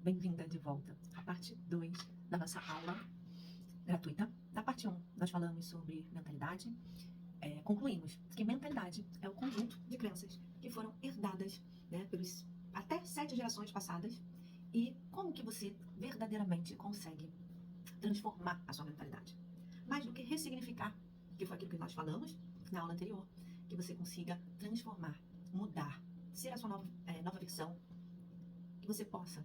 bem-vinda de volta à parte 2 da nossa aula gratuita. Na parte 1, nós falamos sobre mentalidade. Concluímos que mentalidade é o conjunto de crenças que foram herdadas, né, pelos até 7 gerações passadas, e como que você verdadeiramente consegue transformar a sua mentalidade. Mais do que ressignificar, que foi aquilo que nós falamos na aula anterior, que você consiga transformar, mudar, ser a sua nova versão, que você possa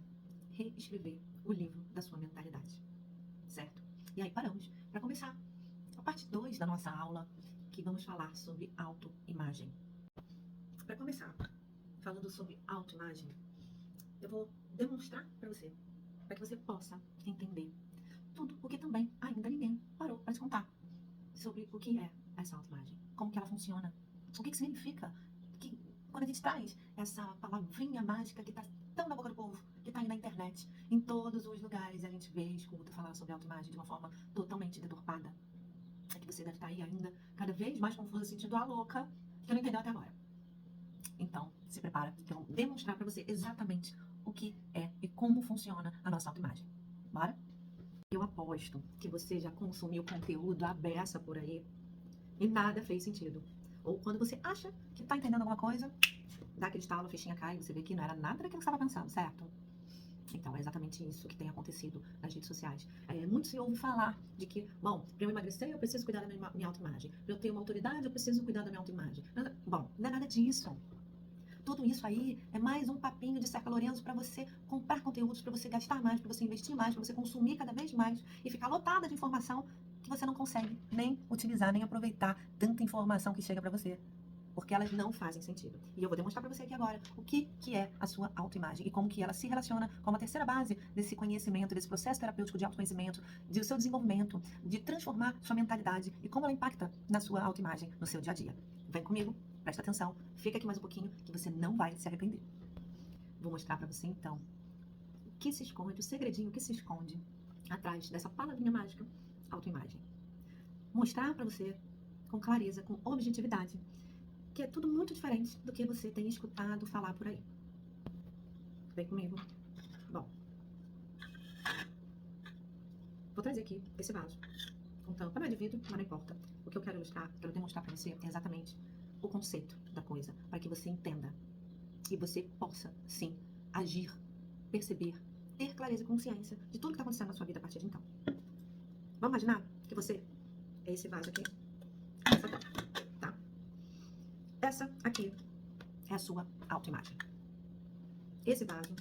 reescrever o livro da sua mentalidade, certo? E aí paramos para começar a parte 2 da nossa aula, que vamos falar sobre autoimagem. Para começar, falando sobre autoimagem, eu vou demonstrar para você, para que você possa entender tudo o que também ainda ninguém parou para te contar sobre o que é essa autoimagem, como que ela funciona, o que significa, que quando a gente traz essa palavrinha mágica que está tão na boca do povo, que está aí na internet, em todos os lugares a gente vê e escuta falar sobre autoimagem de uma forma totalmente deturpada. É que você deve estar aí ainda cada vez mais confusa, sentindo a louca, que não entendeu até agora. Então, se prepara, que eu vou demonstrar para você exatamente o que é e como funciona a nossa autoimagem. Bora? Eu aposto que você já consumiu conteúdo à beça por aí e nada fez sentido. Ou quando você acha que está entendendo alguma coisa, dá aquele estalo, a fichinha cai e você vê que não era nada daquilo que você estava pensando, certo? Então, é exatamente isso que tem acontecido nas redes sociais. Muito se ouve falar de que, bom, para eu emagrecer, eu preciso cuidar da minha autoimagem. Para eu ter uma autoridade, eu preciso cuidar da minha autoimagem. Bom, não é nada disso. Tudo isso aí é mais um papinho de Cerca Lorenzo para você comprar conteúdos, para você gastar mais, para você investir mais, para você consumir cada vez mais e ficar lotada de informação que você não consegue nem utilizar, nem aproveitar tanta informação que chega para você, porque elas não fazem sentido. E eu vou demonstrar para você aqui agora o que é a sua autoimagem e como que ela se relaciona com a terceira base desse conhecimento, desse processo terapêutico de autoconhecimento, do seu desenvolvimento, de transformar sua mentalidade e como ela impacta na sua autoimagem, no seu dia a dia. Vem comigo, presta atenção, fica aqui mais um pouquinho que você não vai se arrepender. Vou mostrar para você então o que se esconde, o segredinho que se esconde atrás dessa palavrinha mágica, autoimagem. Mostrar para você com clareza, com objetividade, que é tudo muito diferente do que você tem escutado falar por aí. Vem comigo. Bom, vou trazer aqui esse vaso com tampa, não é de vidro, mas não importa. O que eu quero ilustrar, quero demonstrar para você é exatamente o conceito da coisa, para que você entenda e você possa, sim, agir, perceber, ter clareza e consciência de tudo que está acontecendo na sua vida a partir de então. Vamos imaginar que você é esse vaso aqui, essa tampa, tá? Essa aqui é a sua autoimagem. Esse vaso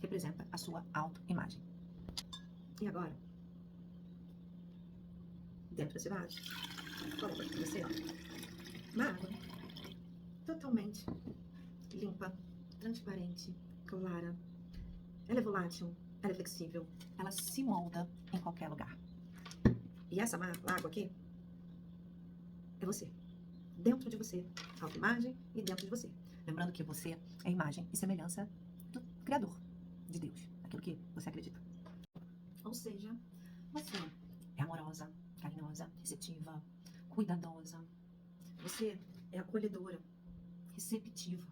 representa a sua autoimagem. E agora, dentro desse vaso, coloca aqui pra você, ó, uma água totalmente limpa, transparente, clara. Ela é volátil, ela é flexível, ela se molda em qualquer lugar. E essa água aqui é você. Dentro de você, autoimagem e dentro de você. Lembrando que você é imagem e semelhança do Criador, de Deus, aquilo que você acredita. Ou seja, você é amorosa, carinhosa, receptiva, cuidadosa. Você é acolhedora, receptiva.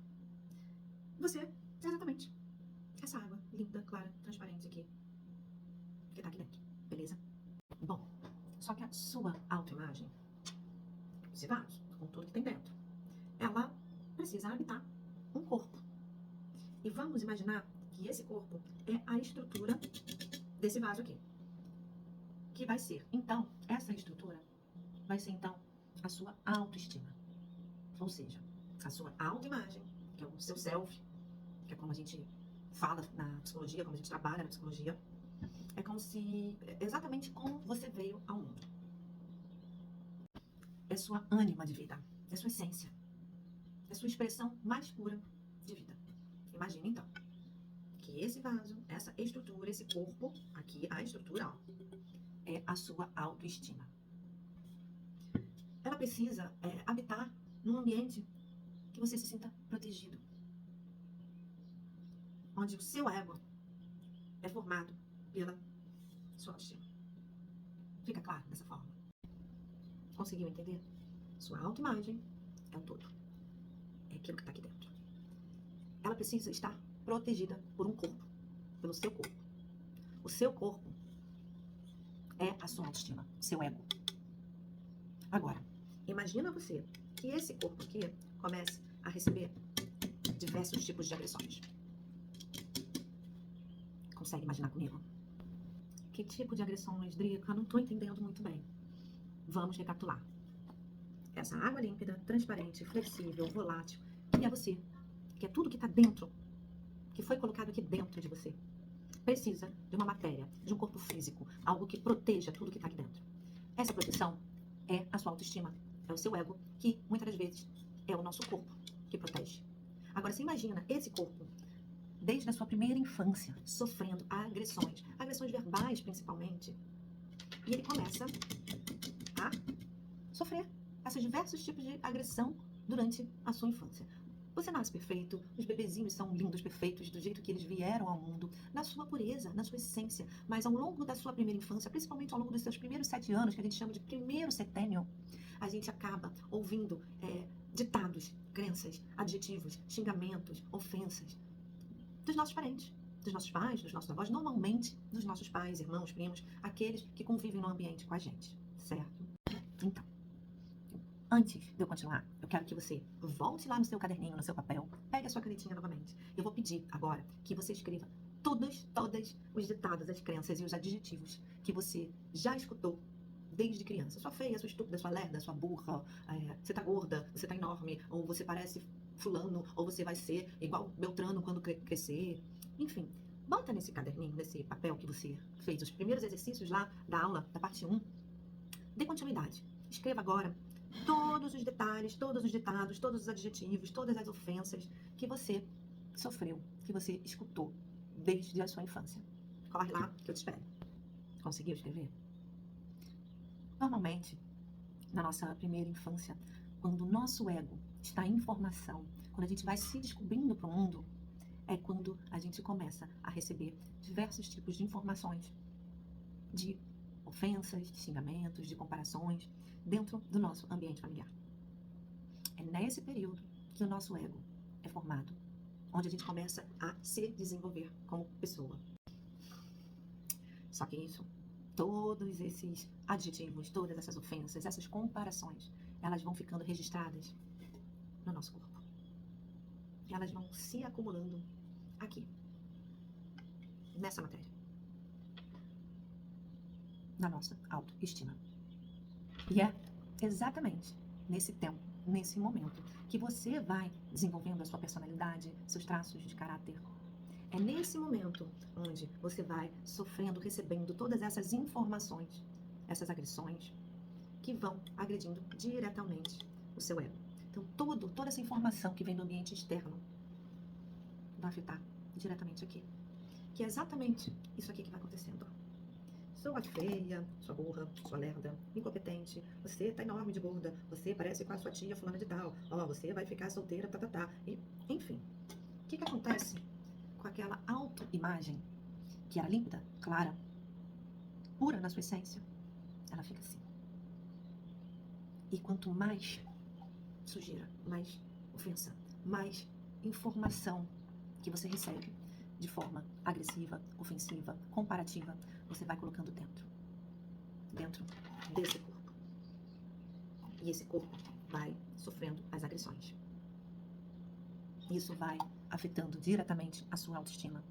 Você é exatamente essa água linda, clara, transparente aqui, que tá aqui dentro, beleza? Bom, só que a sua autoimagem, esse vaso, com tudo que tem dentro, ela precisa habitar um corpo. E vamos imaginar que esse corpo é a estrutura desse vaso aqui. Que vai ser, então, essa estrutura vai ser, então, a sua autoestima. Ou seja, a sua autoimagem, que é o seu self, que é como a gente fala na psicologia, como a gente trabalha na psicologia, é como se, exatamente como você veio ao mundo. É sua ânima de vida, é sua essência, é sua expressão mais pura de vida. Imagina, então, que esse vaso, essa estrutura, esse corpo, aqui, a estrutura, ó, é a sua autoestima. Ela precisa habitar num ambiente que você se sinta protegido, onde o seu ego é formado pela sua autoestima. Fica claro dessa forma? Conseguiu entender? Sua autoimagem é um todo. É aquilo que está aqui dentro. Ela precisa estar protegida por um corpo, pelo seu corpo. O seu corpo é a sua autoestima, seu ego. Agora, imagina você que esse corpo aqui comece a receber diversos tipos de agressões. Consegue imaginar comigo? Que tipo de agressões, Drica? Eu não estou entendendo muito bem. Vamos recapitular. Essa água límpida, transparente, flexível, volátil, que é você, que é tudo que está dentro, que foi colocado aqui dentro de você, precisa de uma matéria, de um corpo físico, algo que proteja tudo que está aqui dentro. Essa proteção é a sua autoestima, é o seu ego, que muitas das vezes é o nosso corpo que protege. Agora, você imagina esse corpo, desde a sua primeira infância, sofrendo agressões verbais principalmente, e ele começa a sofrer esses diversos tipos de agressão durante a sua infância. Você nasce perfeito, os bebezinhos são lindos, perfeitos, do jeito que eles vieram ao mundo, na sua pureza, na sua essência, mas ao longo da sua primeira infância, principalmente ao longo dos seus primeiros 7 anos, que a gente chama de primeiro setênio, a gente acaba ouvindo ditados, crenças, adjetivos, xingamentos, ofensas dos nossos parentes, dos nossos pais, dos nossos avós, normalmente dos nossos pais, irmãos, primos, aqueles que convivem no ambiente com a gente, certo? Então, antes de eu continuar, eu quero que você volte lá no seu caderninho, no seu papel, pegue a sua canetinha novamente. Eu vou pedir agora que você escreva todos os ditados, as crenças e os adjetivos que você já escutou desde criança. Sua feia, sua estúpida, sua lerda, sua burra, você tá gorda, você tá enorme, ou você parece fulano, ou você vai ser igual Beltrano quando crescer. Enfim, bota nesse caderninho, nesse papel que você fez os primeiros exercícios lá da aula, da parte 1. Dê continuidade. Escreva agora todos os detalhes, todos os ditados, todos os adjetivos, todas as ofensas que você sofreu, que você escutou desde a sua infância. Corre lá que eu te espero. Conseguiu escrever? Normalmente, na nossa primeira infância, quando o nosso ego está em formação, quando a gente vai se descobrindo para o mundo, é quando a gente começa a receber diversos tipos de informações, de ofensas, de xingamentos, de comparações, dentro do nosso ambiente familiar. É nesse período que o nosso ego é formado, onde a gente começa a se desenvolver como pessoa. Só que isso, todos esses adjetivos, todas essas ofensas, essas comparações, elas vão ficando registradas no nosso corpo. Elas vão se acumulando aqui, nessa matéria, na nossa autoestima. E é exatamente nesse tempo, nesse momento, que você vai desenvolvendo a sua personalidade, seus traços de caráter. É nesse momento onde você vai sofrendo, recebendo todas essas informações, essas agressões, que vão agredindo diretamente o seu ego. Então, toda essa informação que vem do ambiente externo vai afetar diretamente aqui. Que é exatamente isso aqui que vai acontecendo. Sua feia, sua burra, sua lerda, incompetente, você tá enorme de gorda, você parece com a sua tia fulana de tal, você vai ficar solteira, E, enfim, o que acontece com aquela autoimagem que era límpida, clara, pura na sua essência? Ela fica assim. E quanto mais sujeira, mais ofensa, mais informação que você recebe de forma agressiva, ofensiva, comparativa, você vai colocando dentro desse corpo. E esse corpo vai sofrendo as agressões. Isso vai afetando diretamente a sua autoestima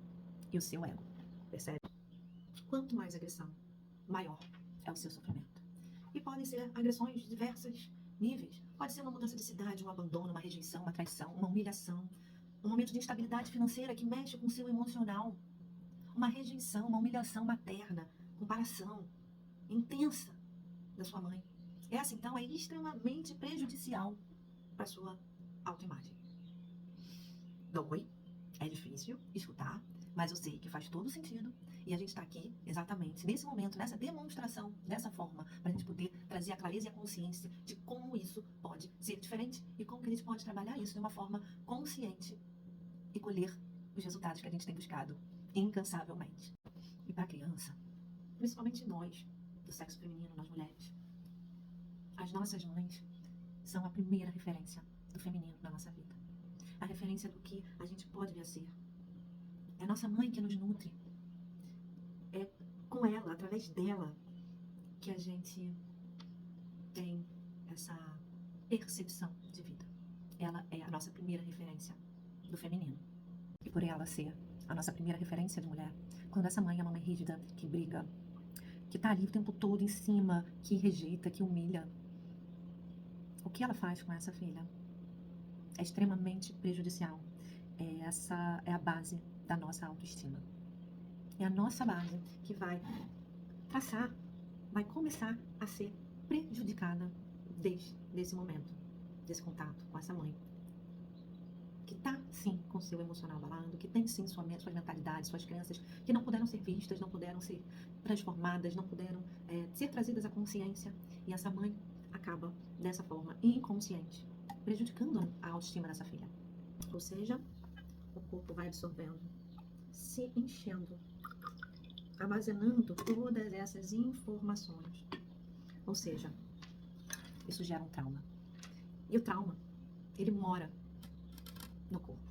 e o seu ego. Percebe? Quanto mais agressão, maior é o seu sofrimento. E podem ser agressões de diversos níveis. Pode ser uma mudança de cidade, um abandono, uma rejeição, uma traição, uma humilhação, um momento de instabilidade financeira que mexe com o seu emocional, uma rejeição, uma humilhação materna, comparação intensa da sua mãe. Essa, então, é extremamente prejudicial para a sua autoimagem. Dói, é difícil escutar, mas eu sei que faz todo sentido e a gente está aqui exatamente nesse momento, nessa demonstração, dessa forma, para a gente poder trazer a clareza e a consciência de como isso pode ser diferente e como que a gente pode trabalhar isso de uma forma consciente e colher os resultados que a gente tem buscado incansavelmente. E para a criança, principalmente nós, do sexo feminino, nós mulheres, as nossas mães são a primeira referência do feminino na nossa vida. A referência do que a gente pode vir a ser. É a nossa mãe que nos nutre. É através dela que a gente tem essa percepção de vida. Ela é a nossa primeira referência do feminino. E por ela ser a nossa primeira referência de mulher, quando essa mãe é uma mãe rígida, que briga, que tá ali o tempo todo em cima, que rejeita, que humilha, o que ela faz com essa filha é extremamente prejudicial. Essa é a base da nossa autoestima. É a nossa base que vai traçar, vai começar a ser prejudicada desde esse momento, desse contato com essa mãe. Que tá, sim, com seu emocional abalado, que tem, sim, sua mentalidade, suas crenças, que não puderam ser vistas, não puderam ser transformadas, não puderam ser trazidas à consciência. E essa mãe acaba, dessa forma, inconsciente, prejudicando a autoestima dessa filha. Ou seja, o corpo vai absorvendo, se enchendo, armazenando todas essas informações. Ou seja, isso gera um trauma. E o trauma, ele mora no corpo.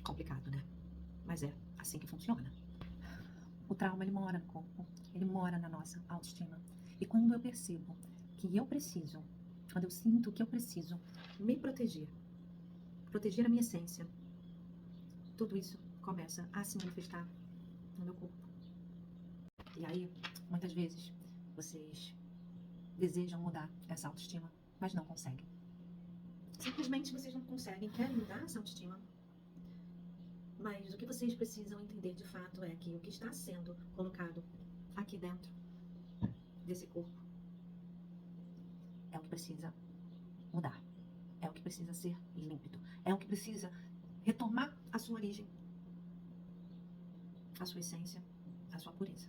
Complicado, né? Mas é assim que funciona. O trauma, ele mora no corpo, ele mora na nossa autoestima. E quando eu percebo que eu preciso, quando eu sinto que eu preciso me proteger, proteger a minha essência, tudo isso começa a se manifestar no meu corpo. E aí, muitas vezes, vocês desejam mudar essa autoestima, mas não conseguem. Simplesmente vocês não conseguem, querem mudar essa autoestima. Mas o que vocês precisam entender de fato é que o que está sendo colocado aqui dentro desse corpo é o que precisa mudar. É o que precisa ser límpido. É o que precisa retomar a sua origem, a sua essência, a sua pureza.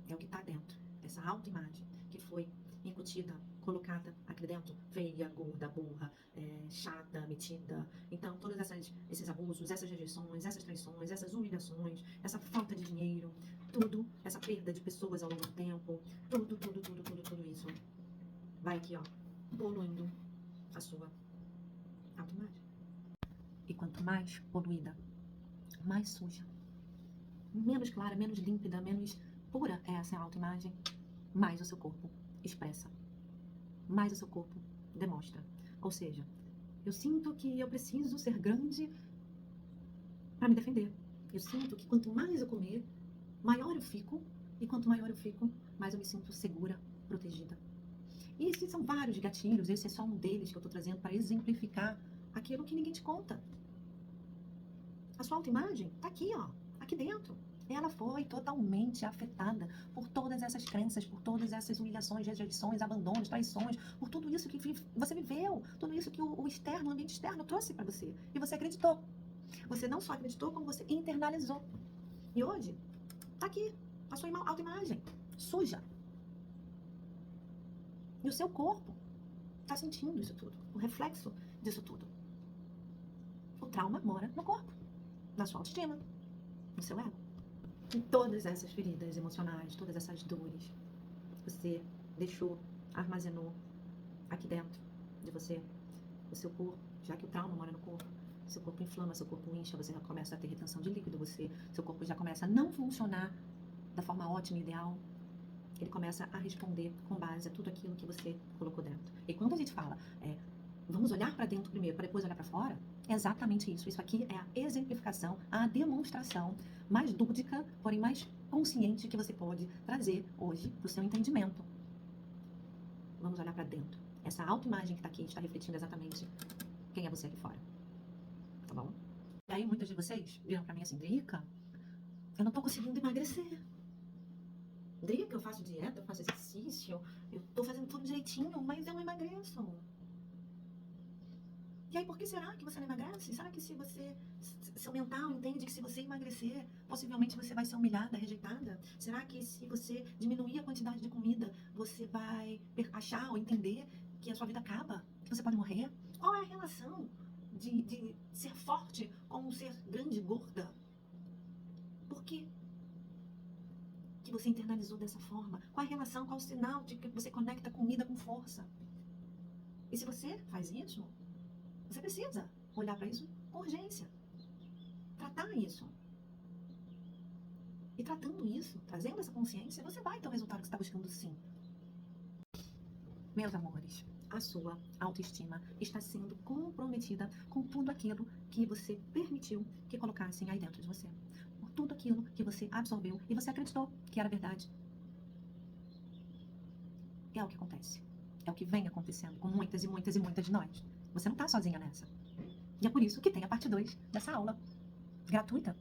É o que está dentro dessa autoimagem que foi incutida, colocada aqui dentro, feia, gorda, burra, chata, metida. Então, todos esses abusos, essas rejeições, essas traições, essas humilhações, essa falta de dinheiro, tudo, essa perda de pessoas ao longo do tempo, tudo isso vai aqui, ó, poluindo a sua autoimagem. E quanto mais poluída, mais suja, menos clara, menos límpida, menos pura é essa autoimagem, mais o seu corpo expressa, mais o seu corpo demonstra. Ou seja, eu sinto que eu preciso ser grande para me defender. Eu sinto que quanto mais eu comer, maior eu fico, e quanto maior eu fico, mais eu me sinto segura, protegida. E esses são vários gatilhos, esse é só um deles que eu estou trazendo para exemplificar aquilo que ninguém te conta. A sua autoimagem está aqui, ó, aqui dentro. Ela foi totalmente afetada por todas essas crenças, por todas essas humilhações, rejeições, abandonos, traições, por tudo isso que você viveu, tudo isso que o externo, o ambiente externo trouxe para você. E você acreditou. Você não só acreditou, como você internalizou. E hoje, tá aqui, a sua autoimagem, suja. E o seu corpo tá sentindo isso tudo, o reflexo disso tudo. O trauma mora no corpo, na sua autoestima, no seu ego. E todas essas feridas emocionais, todas essas dores, você deixou, armazenou aqui dentro de você, o seu corpo, já que o trauma mora no corpo, seu corpo inflama, seu corpo incha, você já começa a ter retenção de líquido, seu corpo já começa a não funcionar da forma ótima e ideal. Ele começa a responder com base a tudo aquilo que você colocou dentro. E quando a gente fala, vamos olhar para dentro primeiro, para depois olhar para fora, é exatamente isso. Isso aqui é a exemplificação, a demonstração mais lúdica, porém mais consciente que você pode trazer hoje para o seu entendimento. Vamos olhar para dentro. Essa autoimagem que está aqui está refletindo exatamente quem é você aqui fora. Tá bom? E aí muitas de vocês viram para mim assim, Drica, eu não tô conseguindo emagrecer. Drica, eu faço dieta, eu faço exercício, eu tô fazendo tudo direitinho, mas eu não emagreço. E aí, por que será que você não emagrece? Será que se você, seu mental entende que se você emagrecer, possivelmente você vai ser humilhada, rejeitada? Será que se você diminuir a quantidade de comida, você vai achar ou entender que a sua vida acaba, que você pode morrer? Qual é a relação de ser forte com ser grande e gorda? Por quê que você internalizou dessa forma? Qual a relação, qual o sinal de que você conecta comida com força? E se você faz isso, você precisa olhar para isso com urgência. Tratar isso. E tratando isso, trazendo essa consciência, você vai ter o resultado que você está buscando sim. Meus amores, a sua autoestima está sendo comprometida com tudo aquilo que você permitiu que colocassem aí dentro de você. Por tudo aquilo que você absorveu e você acreditou que era verdade. É o que acontece. É o que vem acontecendo com muitas e muitas e muitas de nós. Você não está sozinha nessa. E é por isso que tem a parte 2 dessa aula gratuita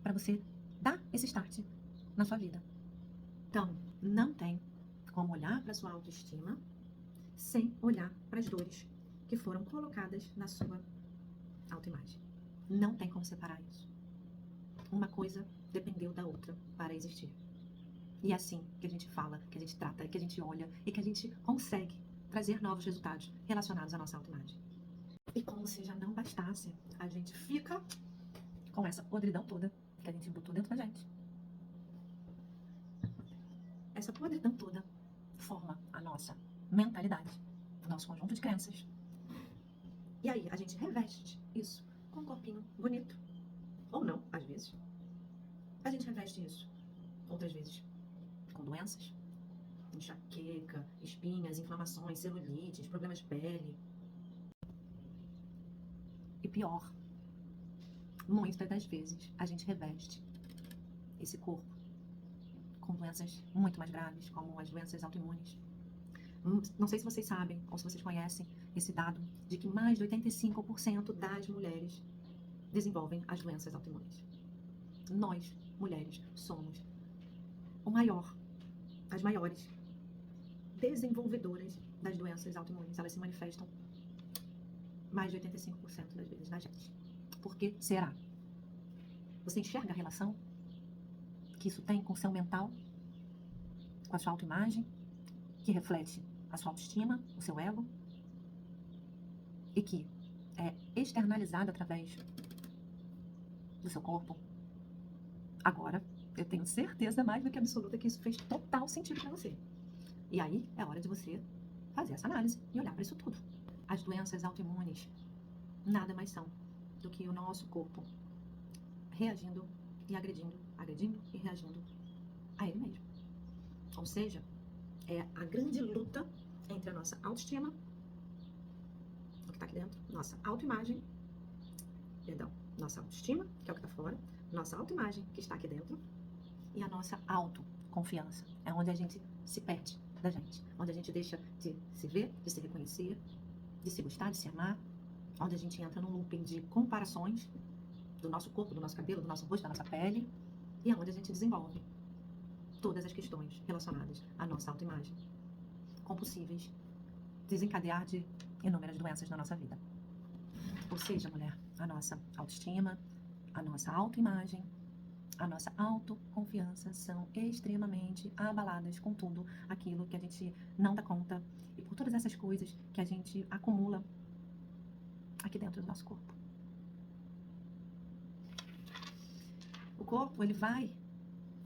para você dar esse start na sua vida. Então, não tem como olhar para sua autoestima sem olhar para as dores que foram colocadas na sua autoimagem. Não tem como separar isso. Uma coisa dependeu da outra para existir. E é assim que a gente fala, que a gente trata, que a gente olha e que a gente consegue trazer novos resultados relacionados à nossa autoimagem. E como se já não bastasse, a gente fica com essa podridão toda que a gente botou dentro da gente. Essa podridão toda forma a nossa mentalidade, o nosso conjunto de crenças. E aí a gente reveste isso com um corpinho bonito. Ou não, às vezes. A gente reveste isso, outras vezes, com doenças. Enxaqueca, espinhas, inflamações, celulites, problemas de pele. E pior, muitas das vezes a gente reveste esse corpo com doenças muito mais graves, como as doenças autoimunes. Não sei se vocês sabem ou se vocês conhecem esse dado de que mais de 85% das mulheres desenvolvem as doenças autoimunes. Nós, mulheres, somos as maiores desenvolvedoras das doenças autoimunes. Elas se manifestam mais de 85% das vezes na gente. Por que será? Você enxerga a relação que isso tem com o seu mental, com a sua autoimagem, que reflete a sua autoestima, o seu ego, e que é externalizado através do seu corpo? Agora, eu tenho certeza mais do que absoluta que isso fez total sentido para você. E aí é hora de você fazer essa análise e olhar para isso tudo. As doenças autoimunes nada mais são do que o nosso corpo reagindo e agredindo e reagindo a ele mesmo. Ou seja, é a grande luta entre a nossa autoestima, o que está aqui dentro, nossa autoimagem, nossa autoestima, que é o que está fora, nossa autoimagem, que está aqui dentro, e a nossa autoconfiança. É onde a gente se perde da gente, onde a gente deixa de se ver, de se reconhecer, de se gostar, de se amar, onde a gente entra num looping de comparações do nosso corpo, do nosso cabelo, do nosso rosto, da nossa pele, e é onde a gente desenvolve todas as questões relacionadas à nossa autoimagem, com possíveis desencadear de inúmeras doenças na nossa vida. Ou seja, mulher, a nossa autoestima, a nossa autoimagem, a nossa autoconfiança são extremamente abaladas com tudo aquilo que a gente não dá conta e por todas essas coisas que a gente acumula aqui dentro do nosso corpo. O corpo, ele vai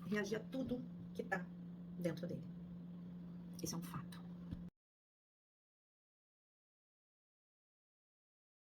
reagir a tudo que está dentro dele. Isso é um fato.